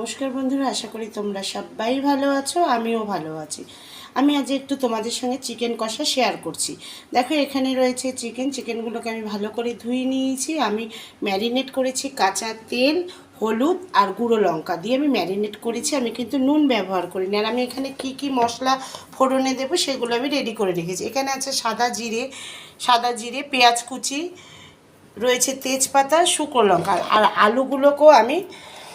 নমস্কার বন্ধুরা, আশা করি তোমরা সবাই ভালো আছো, আমিও ভালো আছি। আমি আজ একটু তোমাদের সঙ্গে চিকেন কষা শেয়ার করছি। দেখো, এখানে রয়েছে চিকেনগুলোকে আমি ভালো করে ধুয়ে নিয়েছি। আমি ম্যারিনেট করেছি কাঁচা তেল, হলুদ আর গুঁড়ো লঙ্কা দিয়ে আমি ম্যারিনেট করেছি। আমি কিন্তু নুন ব্যবহার করিনি। আর আমি এখানে কি মশলা ফোড়নে দেবো সেগুলো আমি রেডি করে রেখেছি। এখানে আছে সাদা জিরে, পেঁয়াজ কুচি, রয়েছে তেজপাতা, শুকনো লঙ্কা। আর আলুগুলোকেও আমি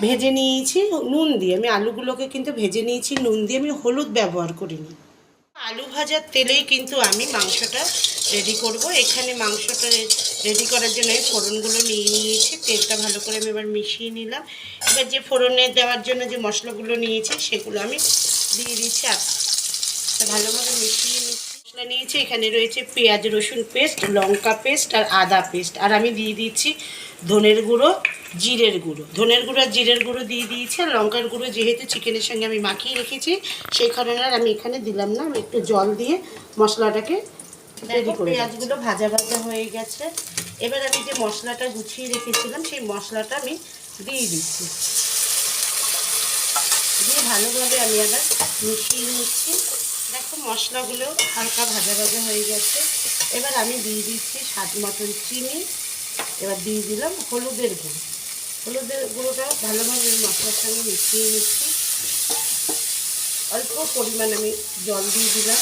ভেজে নিয়েছি নুন দিয়ে। আমি আলুগুলোকে কিন্তু ভেজে নিয়েছি নুন দিয়ে, আমি হলুদ ব্যবহার করিনি। আলু ভাজার তেলেই কিন্তু আমি মাংসটা রেডি করব। এখানে মাংসটা রেডি করার জন্য আমি ফোড়নগুলো নিয়ে নিয়েছি। তেলটা ভালো করে আমি এবার মিশিয়ে নিলাম। এবার যে ফোড়নে দেওয়ার জন্য যে মশলাগুলো নিয়েছি সেগুলো আমি দিয়ে দিচ্ছি। ভালোভাবে মিশিয়ে নিচ্ছি। মশলা নিয়েছি, এখানে রয়েছে পেঁয়াজ রসুন পেস্ট, লঙ্কা পেস্ট আর আদা পেস্ট। আর আমি দিয়ে দিচ্ছি ধনের গুঁড়ো, জিরের গুঁড়ো। ধনের গুঁড়ো আর জিরের গুঁড়ো দিয়ে দিয়েছি। আর লঙ্কার গুঁড়ো যেহেতু চিকেনের সঙ্গে আমি মাখিয়ে রেখেছি সেই কারণে আর আমি এখানে দিলাম না। আমি একটু জল দিয়ে মশলাটাকে রেডি করে। পেঁয়াজগুলো ভাজা হয়ে গেছে। এবার আমি যে মশলাটা গুছিয়ে রেখেছিলাম সেই মশলাটা আমি দিয়ে দিচ্ছি। দিয়ে ভালোভাবে আমি আবার মিশিয়ে নিচ্ছি। দেখো, মশলাগুলো হালকা ভাজা হয়ে গেছে। এবার আমি দিয়ে দিচ্ছি স্বাদ মতন চিনি। এবার দিয়ে দিলাম হলুদের গুঁড়োটা ভালোভাবে মশলার সঙ্গে মিশিয়ে নিচ্ছি। অল্প পরিমাণ আমি জল দিয়ে দিলাম।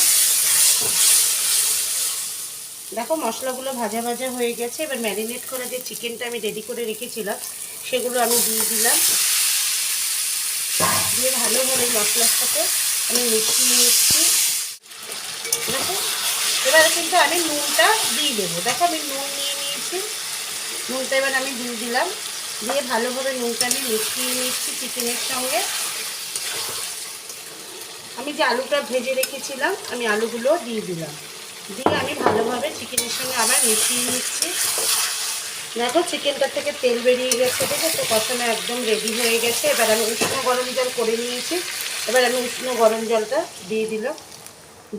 দেখো, মশলাগুলো ভাজা হয়ে গেছে। এবার ম্যারিনেট করে যে চিকেনটা আমি রেডি করে রেখেছিলাম সেগুলো আমি দিয়ে দিলাম। দিয়ে ভালোভাবে মশলার সাথে আমি মিশিয়ে নিচ্ছি। দেখো, এবারে কিন্তু আমি নুনটা দিয়ে দেবো। দেখো, আমি নুন নিয়ে নিয়েছি। নুনটা এবার আমি দিয়ে দিলাম। দিয়ে ভালোভাবে নুনটা আমি মিশিয়ে নিচ্ছি চিকেনের সঙ্গে। আমি যে আলুটা ভেজে রেখেছিলাম আমি আলুগুলো দিয়ে দিলাম। দিয়ে আমি ভালোভাবে চিকেনের সঙ্গে আবার মিশিয়ে নিচ্ছি। দেখো, চিকেনটার থেকে তেল বেরিয়ে গেছে। দেখো তো, কষানো একদম রেডি হয়ে গেছে। এবার আমি উষ্ণ গরম জল করে নিয়েছি। এবার আমি উষ্ণ গরম জলটা দিয়ে দিলাম।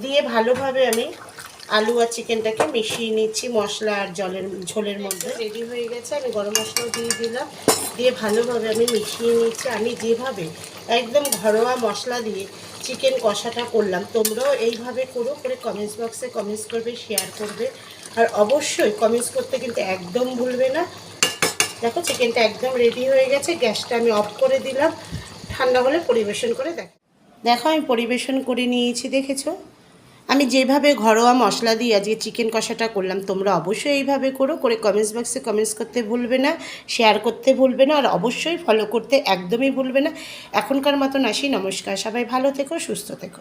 দিয়ে ভালোভাবে আমি আলু আর চিকেনটাকে মিশিয়ে নিচ্ছি মশলা আর ঝোলের মধ্যে। রেডি হয়ে গেছে। আমি গরম মশলাও দিয়ে দিলাম। দিয়ে ভালোভাবে আমি মিশিয়ে নিচ্ছি। আমি যেভাবে একদম ঘরোয়া মশলা দিয়ে চিকেন কষাটা করলাম, তোমরাও এইভাবে করে কমেন্টস বক্সে কমেন্টস করবে, শেয়ার করবে। আর অবশ্যই কমেন্টস করতে কিন্তু একদম ভুলবে না। দেখো, চিকেনটা একদম রেডি হয়ে গেছে। গ্যাসটা আমি অফ করে দিলাম। ঠান্ডা হলে পরিবেশন করে দেখো আমি পরিবেশন করে নিয়েছি। দেখেছো, আমি যেভাবে ঘরোয়া মশলা দিয়ে আজকে চিকেন কষাটা করলাম, তোমরা অবশ্যই এইভাবে করে কমেন্টস বক্সে কমেন্টস করতে ভুলবে না, শেয়ার করতে ভুলবে না, আর অবশ্যই ফলো করতে একদমই ভুলবে না। এখনকার মতন আসি, নমস্কার। সবাই ভালো থেকো, সুস্থ থেকো।